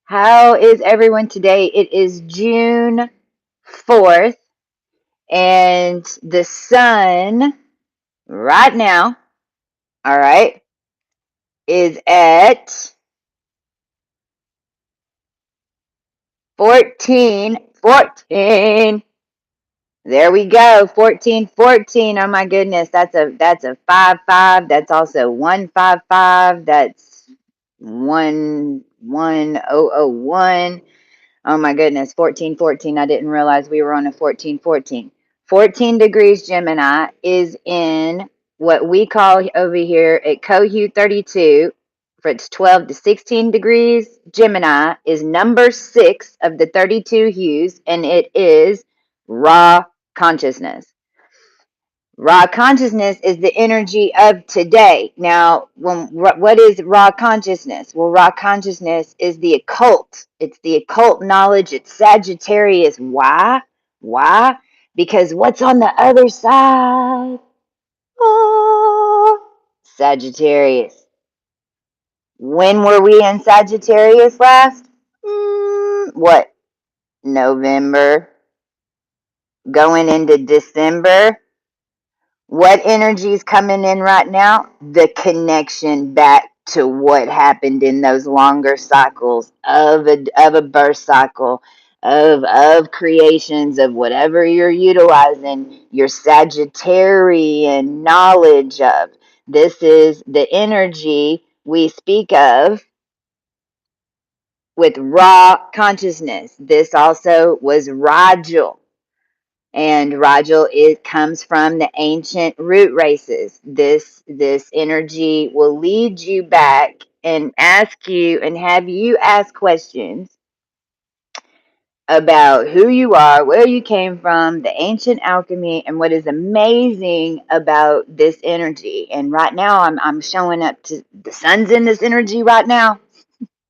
How is everyone today? It is June 4th, and the sun right now, all right, is at 14:14. There we go, 14:14. Oh my goodness, that's a 5-5. That's also 155. That's 11001. Oh my goodness, 14:14. I didn't realize we were on a 14:14. 14 degrees Gemini is in what we call over here at coHUE32. For its 12 to 16 degrees Gemini is number 6 of the 32 hues, and it is raw consciousness. Raw consciousness is the energy of today. Now, what is raw consciousness? Well, raw consciousness is the occult. It's the occult knowledge. It's Sagittarius. Why? Why? Because what's on the other side? Oh, Sagittarius. When were we in Sagittarius last? What? November. Going into December. What energy is coming in right now? The connection back to what happened in those longer cycles of a birth cycle, of creations, of whatever you're utilizing your Sagittarian knowledge of. This is the energy we speak of with raw consciousness. This also was Rigel. And Rigel, it comes from the ancient root races. This energy will lead you back and ask you and have you ask questions about who you are, where you came from, the ancient alchemy, and what is amazing about this energy. And right now I'm showing up to the sun's in this energy right now.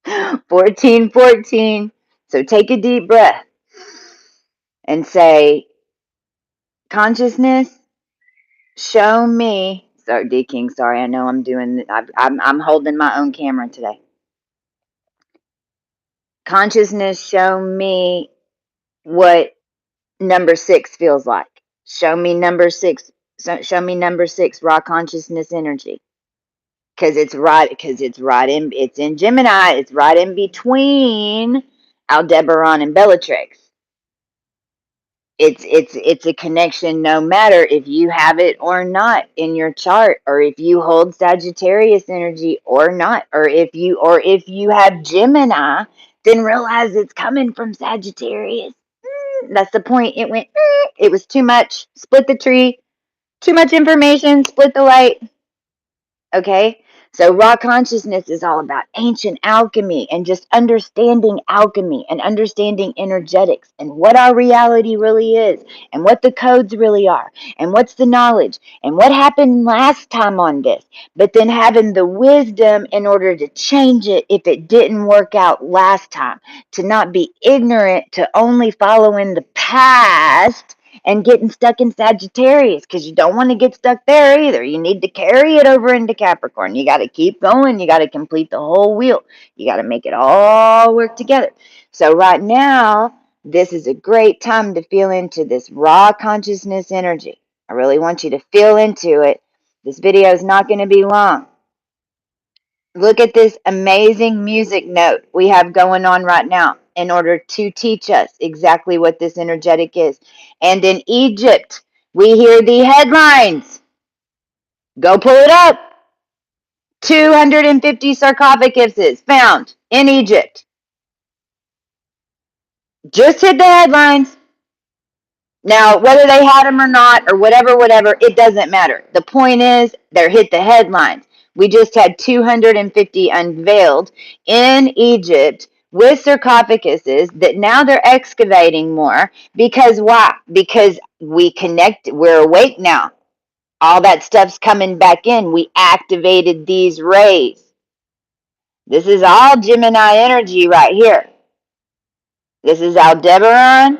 14:14. So take a deep breath and say, consciousness, show me. So, D King, sorry, I know I'm doing. I'm holding my own camera today. Consciousness, show me what number 6 feels like. Show me number 6. Show me number 6. Raw consciousness energy, because it's right. Because it's right in. It's in Gemini. It's right in between Aldebaran and Bellatrix. It's a connection no matter if you have it or not in your chart, or if you hold Sagittarius energy or not, or if you have Gemini, then realize it's coming from Sagittarius. That's the point. It went, it was too much. Split the tree. Too much information. Split the light. Okay? So raw consciousness is all about ancient alchemy and just understanding alchemy and understanding energetics and what our reality really is and what the codes really are and what's the knowledge and what happened last time on this. But then having the wisdom in order to change it if it didn't work out last time. To not be ignorant, to only following the past and getting stuck in Sagittarius, because you don't want to get stuck there either. You need to carry it over into Capricorn. You got to keep going. You got to complete the whole wheel. You got to make it all work together. So right now, this is a great time to feel into this raw consciousness energy. I really want you to feel into it. This video is not going to be long. Look at this amazing music note we have going on right now in order to teach us exactly what this energetic is. And in Egypt, we hear the headlines. Go pull it up. 250 sarcophaguses found in Egypt. Just hit the headlines. Now, whether they had them or not, or whatever, it doesn't matter. The point is, they're hit the headlines. We just had 250 unveiled in Egypt with sarcophaguses that now they're excavating more. Because why? Because we're awake now. All that stuff's coming back in. We activated these rays. This is all Gemini energy right here. This is Aldebaran.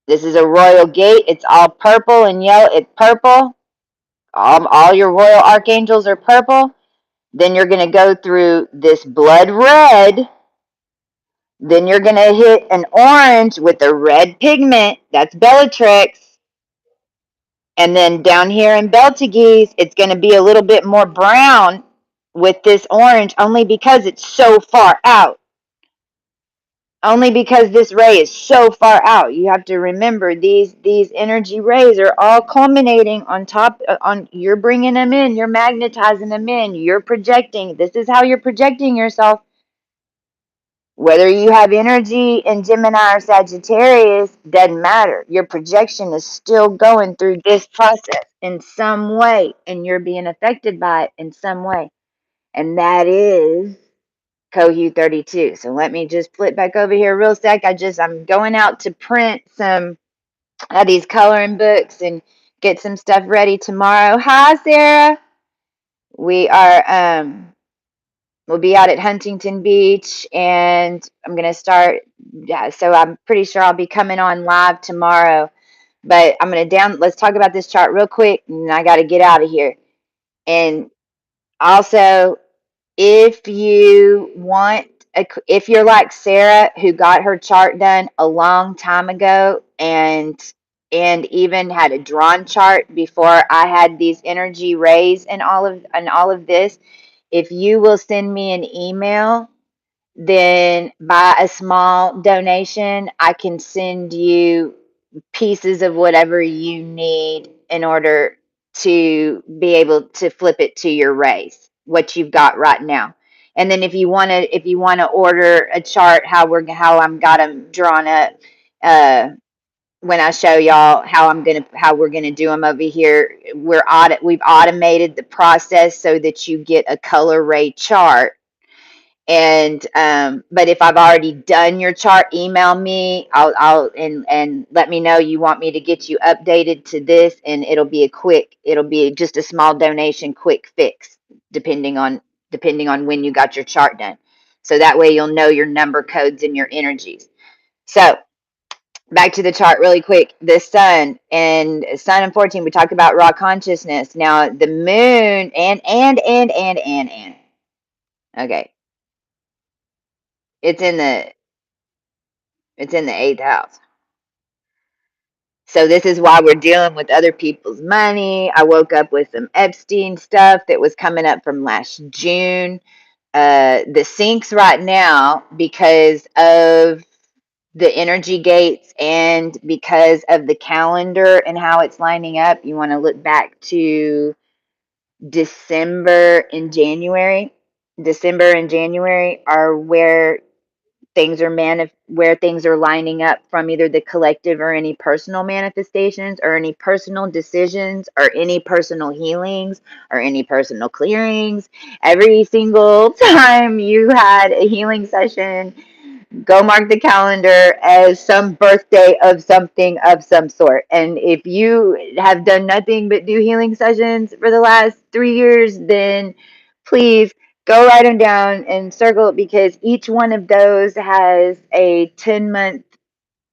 This is a royal gate. It's all purple and yellow. It's purple. All your royal archangels are purple. Then you're going to go through this blood red. Then you're going to hit an orange with a red pigment. That's Bellatrix. And then down here in Beltagese, it's going to be a little bit more brown with this orange, only because it's so far out. Only because this ray is so far out. You have to remember these energy rays are all culminating on top on you're bringing them in, you're magnetizing them in, you're projecting. This is how you're projecting yourself. Whether you have energy in Gemini or Sagittarius, doesn't matter. Your projection is still going through this process in some way, and you're being affected by it in some way. And that is coHUE32. So let me just flip back over here real sec. I'm going out to print some of these coloring books and get some stuff ready tomorrow. Hi, Sarah. We are we'll be out at Huntington Beach, and I'm going to start. Yeah, so I'm pretty sure I'll be coming on live tomorrow. But I'm going to let's talk about this chart real quick, and I got to get out of here. And also, if you want, if you're like Sarah, who got her chart done a long time ago, and even had a drawn chart before I had these energy rays and all of this, if you will send me an email, then by a small donation, I can send you pieces of whatever you need in order to be able to flip it to your race, what you've got right now. And then if you want to order a chart, how I'm got them drawn up, when I show y'all how we're gonna do them over here, we've automated the process so that you get a color ray chart. And but if I've already done your chart, email me. I'll and let me know you want me to get you updated to this, and it'll be just a small donation, quick fix, depending on when you got your chart done. So that way you'll know your number codes and your energies. So back to the chart really quick. The sun and 14, we talked about raw consciousness. Now the moon and okay. It's in the eighth house. So this is why we're dealing with other people's money. I woke up with some Epstein stuff that was coming up from last June. The sinks right now, because of the energy gates and because of the calendar and how it's lining up. You want to look back to December and January. December and January are where where things are lining up from either the collective or any personal manifestations or any personal decisions or any personal healings or any personal clearings. Every single time you had a healing session, go mark the calendar as some birthday of something of some sort. And if you have done nothing but do healing sessions for the last 3 years, then please go write them down and circle it, because each one of those has a 10-month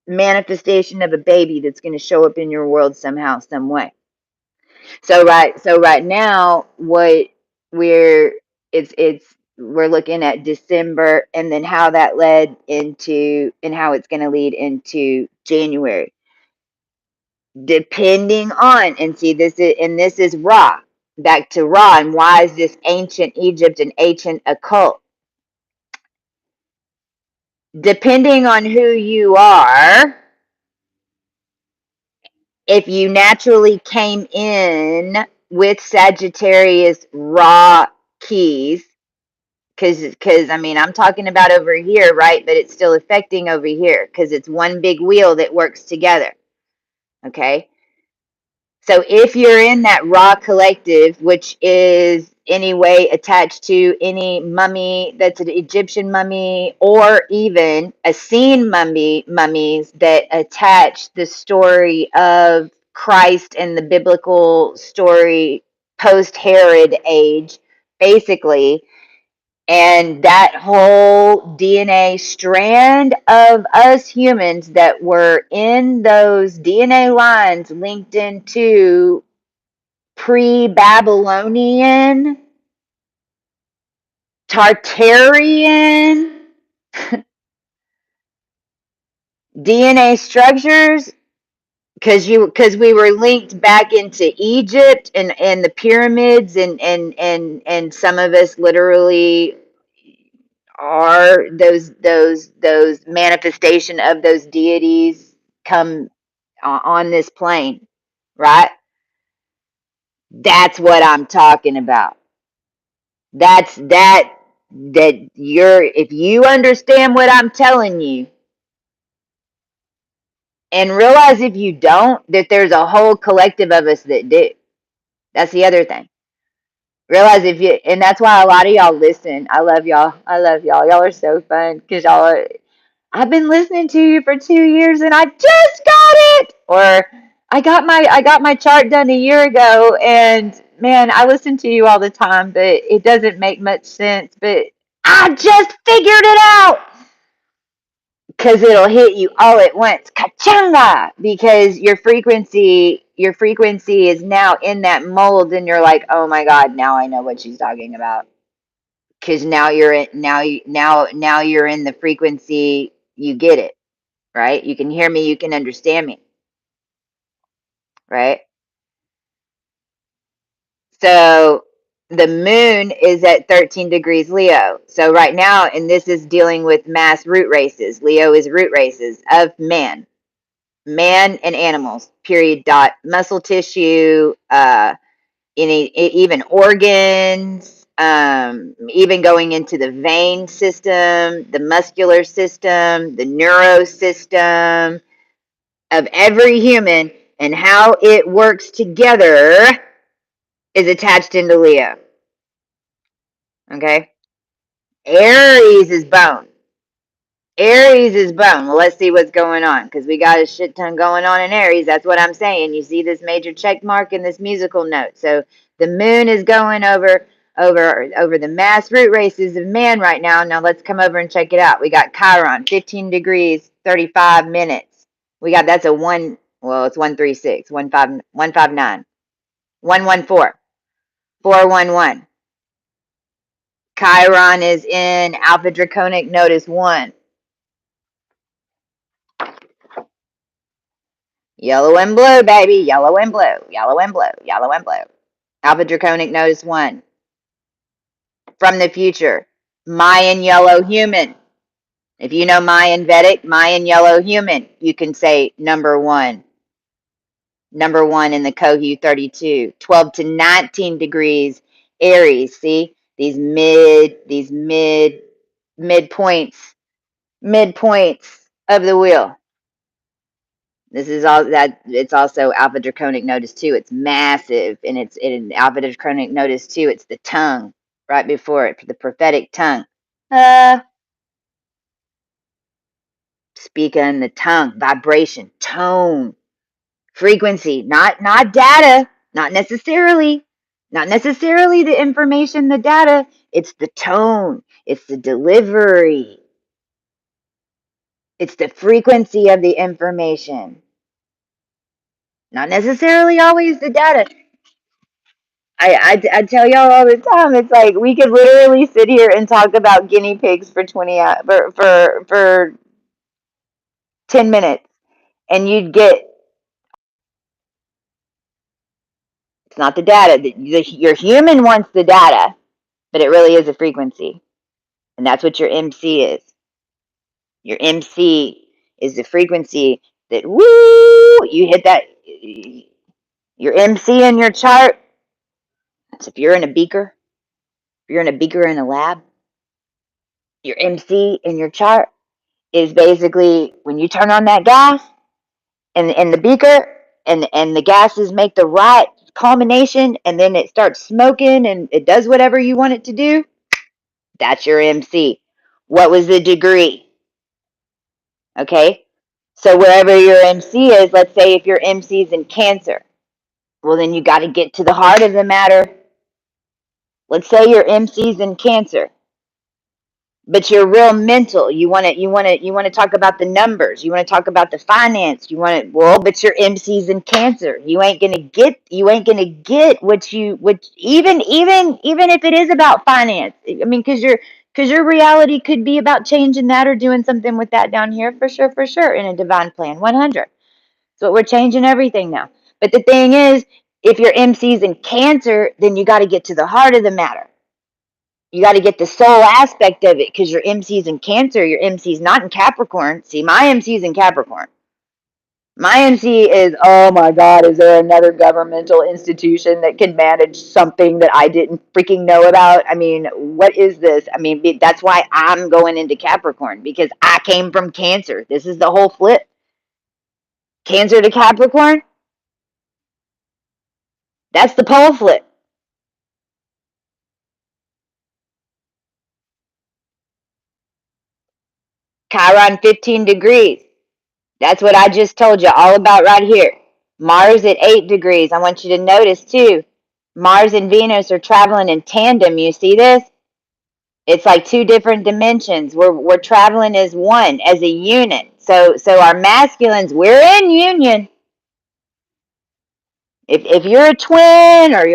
manifestation of a baby that's going to show up in your world somehow, some way. So right now, what we're we're looking at December, and then how that led into and how it's going to lead into January, depending on, and see, this is Ra. Back to Ra, and why is this ancient Egypt and ancient occult? Depending on who you are, if you naturally came in with Sagittarius Ra keys, because I mean, I'm talking about over here, right? But it's still affecting over here because it's one big wheel that works together. Okay. So if you're in that Ra collective, which is anyway attached to any mummy that's an Egyptian mummy, or even Essene mummies that attach the story of Christ and the biblical story post Herod age, basically, and that whole DNA strand of us humans that were in those DNA lines linked into pre-Babylonian, Tartarian, DNA structures, because we were linked back into Egypt and the pyramids, and some of us literally are those manifestation of those deities come on this plane, right? That's what I'm talking about. That's that you're, if you understand what I'm telling you, and realize if you don't, that there's a whole collective of us that do. That's the other thing. Realize if you, and that's why a lot of y'all listen. I love y'all. I love y'all. Y'all are so fun because y'all are, I've been listening to you for 2 years and I just got it. Or I got my chart done a year ago, and man, I listen to you all the time, but it doesn't make much sense. But I just figured it out, because it'll hit you all at once. Kachanga! Because your frequency is now in that mold, and you're like, oh my God, now I know what she's talking about. Because now you're in, now you're in the frequency, you get it, right? You can hear me, you can understand me, right? So the moon is at 13 degrees Leo. So right now, and this is dealing with mass root races. Leo is root races of man and animals, period, dot, muscle tissue, even organs, even going into the vein system, the muscular system, the neuro system of every human, and how it works together is attached into Leo. Okay? Aries is bone. Aries is bone. Well, let's see what's going on, because we got a shit ton going on in Aries. That's what I'm saying. You see this major check mark in this musical note. So the moon is going over the mass root races of man right now. Now let's come over and check it out. We got Chiron, 15 degrees, 35 minutes. We got, that's a one, well, it's 136, 159, 114, 411. Chiron is in Alpha Draconic Notice 1. Yellow and blue, baby. Yellow and blue. Yellow and blue. Yellow and blue. Alpha Draconic Notice 1. From the future. Mayan yellow human. If you know Mayan Vedic, Mayan yellow human, you can say number one. Number one in the coHUE32. 12 to 19 degrees Aries. See? Midpoints. Midpoints of the wheel. This is all that. It's also Alpha Draconic Notice 2. It's massive, and it's in Alpha Draconic Notice 2. It's the tongue right before it, the prophetic tongue. Speak in the tongue, vibration, tone, frequency, not data, not necessarily the information, the data. It's the tone, it's the delivery, it's the frequency of the information. Not necessarily always the data. I tell y'all all the time, it's like we could literally sit here and talk about guinea pigs for 20 for 10 minutes, and you'd get, it's not the data. Your human wants the data, but it really is a frequency, and that's what your MC is. Your MC is the frequency that, woo, you hit that. Your MC in your chart. So if you're in a beaker, in a lab, your MC in your chart is basically when you turn on that gas and the beaker, and the gases make the right combination, and then it starts smoking and it does whatever you want it to do. That's your MC. What was the degree? Okay, so wherever your MC is, let's say if your MC is in Cancer, well then you got to get to the heart of the matter. Let's say your MC is in Cancer, but you're real mental. You want to talk about the numbers. You want to talk about the finance. You want to, well, but your MC's in Cancer. You ain't gonna get what even if it is about finance. I mean, because Because your reality could be about changing that or doing something with that down here for sure, in a divine plan, 100. So we're changing everything now. But the thing is, if your MC's in Cancer, then you got to get to the heart of the matter. You got to get the soul aspect of it, because your MC's in Cancer, your MC's not in Capricorn. See, my MC's in Capricorn. My MC is, oh my God, is there another governmental institution that can manage something that I didn't freaking know about? I mean, what is this? I mean, that's why I'm going into Capricorn, because I came from Cancer. This is the whole flip. Cancer to Capricorn, that's the pole flip. Chiron 15 degrees. That's what I just told you all about right here. Mars at 8 degrees. I want you to notice too, Mars and Venus are traveling in tandem. You see this? It's like two different dimensions. We're traveling as one, as a unit. So our masculines, we're in union. If you're a twin, or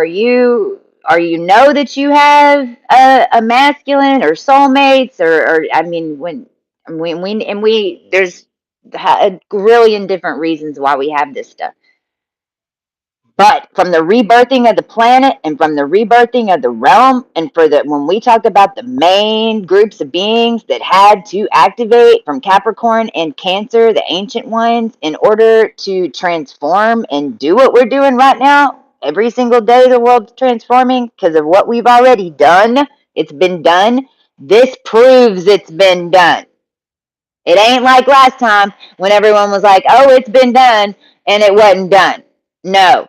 you know that you have a masculine or soulmates, or I mean, we there's a grillion different reasons why we have this stuff. But from the rebirthing of the planet and from the rebirthing of the realm, and when we talk about the main groups of beings that had to activate from Capricorn and Cancer, the ancient ones, in order to transform and do what we're doing right now, every single day the world's transforming because of what we've already done. It's been done. This proves it's been done. It ain't like last time when everyone was like, oh, it's been done, and it wasn't done. No,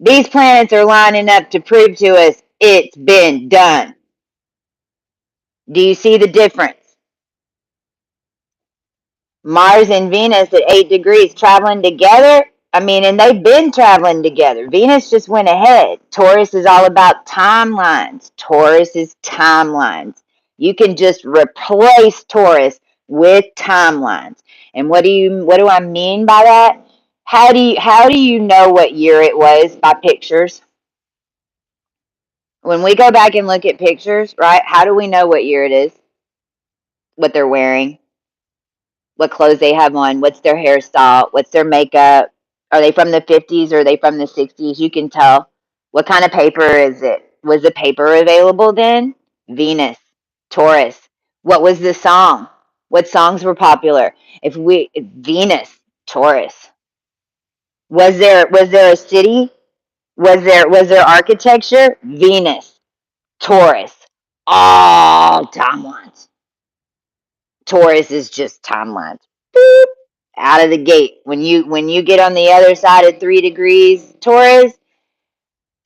these planets are lining up to prove to us it's been done. Do you see the difference? Mars and Venus at 8 degrees traveling together. I mean, and they've been traveling together. Venus just went ahead. Taurus is all about timelines. Taurus is timelines. You can just replace Taurus with timelines. And what do I mean by that? How do you know what year it was? By pictures. When we go back and look at pictures, right? How do we know what year it is? What they're wearing, what clothes they have on, what's their hairstyle, what's their makeup. Are they from the 50s or are they from the 60s? You can tell. What kind of paper is it? Was the paper available then? Venus, Taurus. What was the song? What songs were popular? Venus, Taurus. Was there a city? Was there architecture? Venus, Taurus. All timelines. Taurus is just timelines. Boop, out of the gate. When you get on the other side of 3 degrees Taurus,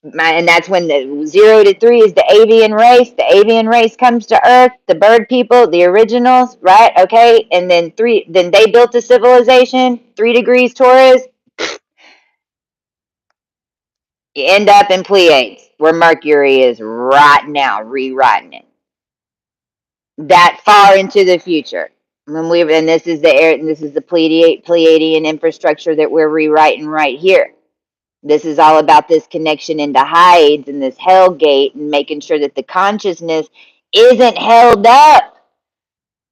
and that's when the 0 to 3 is the avian race. The avian race comes to Earth, the bird people, the originals, right? Okay, and then they built a civilization. 3 degrees Taurus, you end up in Pleiades, where Mercury is right now, rewriting it. That far into the future. And this is the Pleiadian infrastructure that we're rewriting right here. This is all about this connection into Hyades and this hell gate, and making sure that the consciousness isn't held up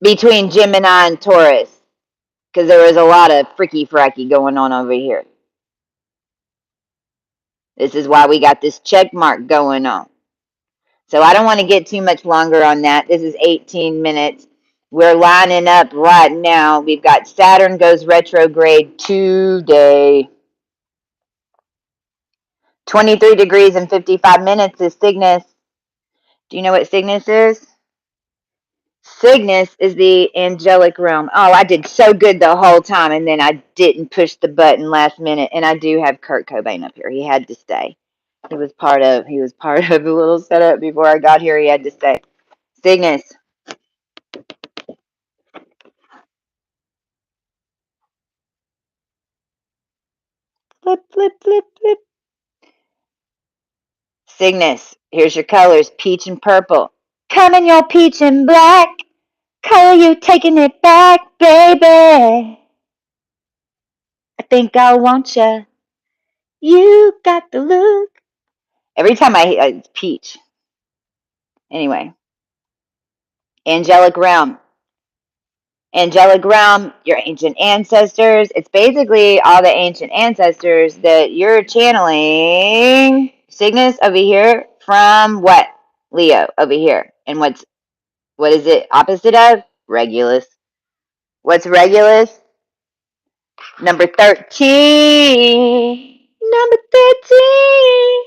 between Gemini and Taurus, because there was a lot of freaky fracky going on over here. This is why we got this check mark going on. So I don't want to get too much longer on that. This is 18 minutes. We're lining up right now. We've got Saturn goes retrograde today. 23 degrees and 55 minutes is Cygnus. Do you know what Cygnus is? Cygnus is the angelic realm. Oh, I did so good the whole time, and then I didn't push the button last minute. And I do have Kurt Cobain up here. He had to stay. He was part of the little setup before I got here. He had to stay. Cygnus. Flip, flip, flip, flip. Cygnus. Here's your colors: peach and purple. Come in your peach and black. Color you taking it back, baby. I think I want ya. You got the look. Every time it's peach. Anyway, Angelic realm. Angelic realm, your ancient ancestors. It's basically all the ancient ancestors that you're channeling. Cygnus over here from what? Leo over here. And what is it opposite of? Regulus. What's Regulus? Number 13. Number 13.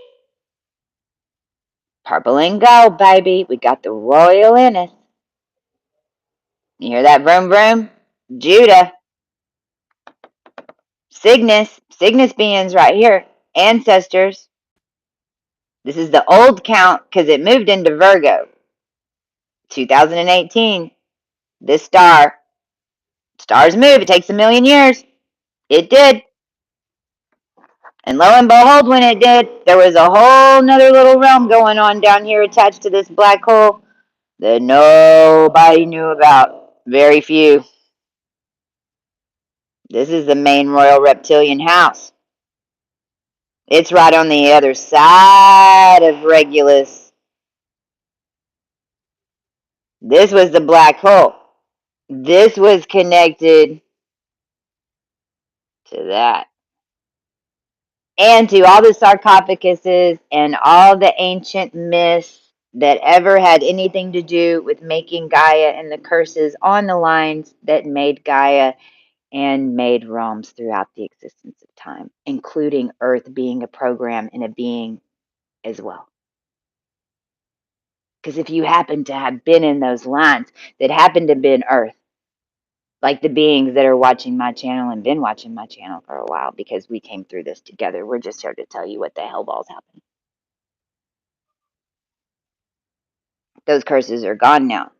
Purple and gold, baby. We got the royal in us. You hear that vroom vroom? Judah. Cygnus. Cygnus beings right here. Ancestors. This is the old count because it moved into Virgo. 2018. This star. Stars move. It takes 1,000,000 years. It did. And lo and behold, when it did, there was a whole nother little realm going on down here attached to this black hole that nobody knew about. Very few. This is the main royal reptilian house. It's right on the other side of Regulus. This was the black hole. This was connected to that. And to all the sarcophaguses and all the ancient myths that ever had anything to do with making Gaia and the curses on the lines that made Gaia and made realms throughout the existence of time, including Earth being a program and a being as well. Because if you happen to have been in those lines that happen to be in Earth, like the beings that are watching my channel and been watching my channel for a while because we came through this together, we're just here to tell you what the hell balls happened. Those curses are gone now.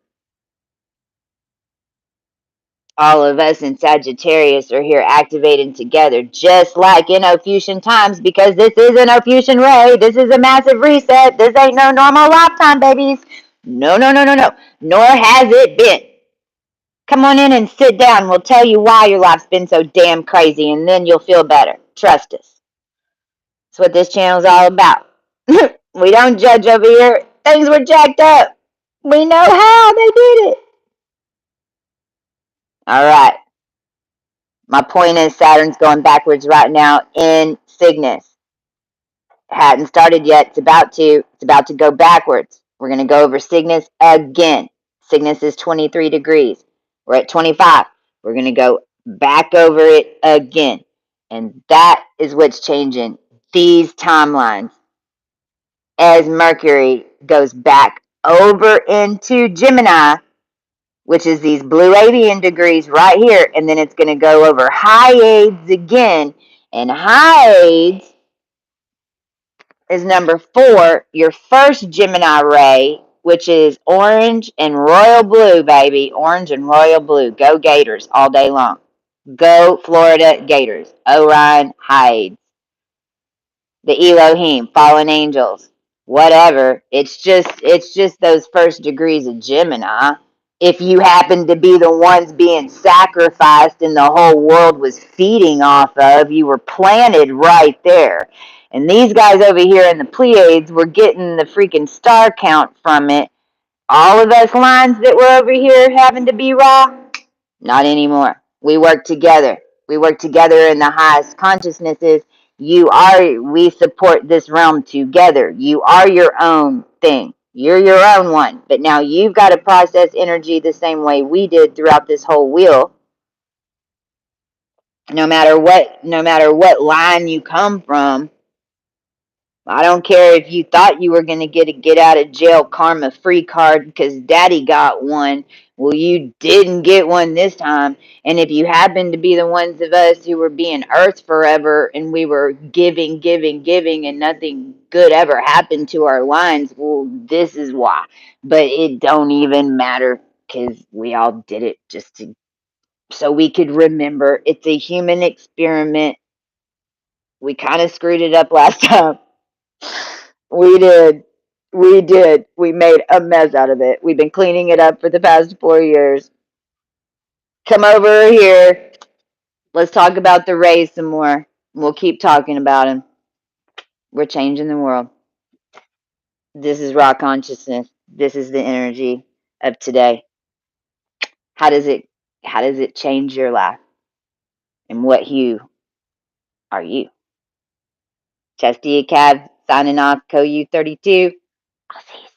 All of us in Sagittarius are here activating together, just like in Ophusian times, because this is an Ophusian ray. This is a massive reset. This ain't no normal lifetime, babies. No, no, no, no, no. Nor has it been. Come on in and sit down. We'll tell you why your life's been so damn crazy, and then you'll feel better. Trust us. That's what this channel's all about. We don't judge over here. Things were jacked up. We know how they did it. All right. My point is Saturn's going backwards right now in Cygnus. Hadn't started yet. It's about to. It's about to go backwards. We're going to go over Cygnus again. Cygnus is 23 degrees. We're at 25. We're going to go back over it again. And that is what's changing these timelines as Mercury goes back over into Gemini, which is these blue avian degrees right here, and then it's going to go over Hyades again, and Hyades is number 4, your first Gemini ray, which is orange and royal blue, baby. Orange and royal blue. Go Gators all day long. Go Florida Gators. Orion, Hyades. The Elohim, fallen angels, whatever. It's just those first degrees of Gemini. If you happen to be the ones being sacrificed and the whole world was feeding off of, you were planted right there. And these guys over here in the Pleiades were getting the freaking star count from it. All of us lines that were over here having to be raw, not anymore. We work together. We work together in the highest consciousnesses. We support this realm together. You are your own thing. You're your own one. But now you've got to process energy the same way we did throughout this whole wheel. No matter what line you come from, I don't care if you thought you were going to get a get out of jail karma free card because daddy got one. Well, you didn't get one this time. And if you happen to be the ones of us who were being earth forever and we were giving, giving, giving and nothing good ever happened to our lines, well, this is why. But it don't even matter because we all did it so we could remember. It's a human experiment. We kind of screwed it up last time. We did. We did. We made a mess out of it. We've been cleaning it up for the past 4 years. Come over here. Let's talk about the rays some more. We'll keep talking about them. We're changing the world. This is raw consciousness. This is the energy of today. How does it change your life? And what HUE are you? Chesty Cab signing off, coHUE32. I'll see you.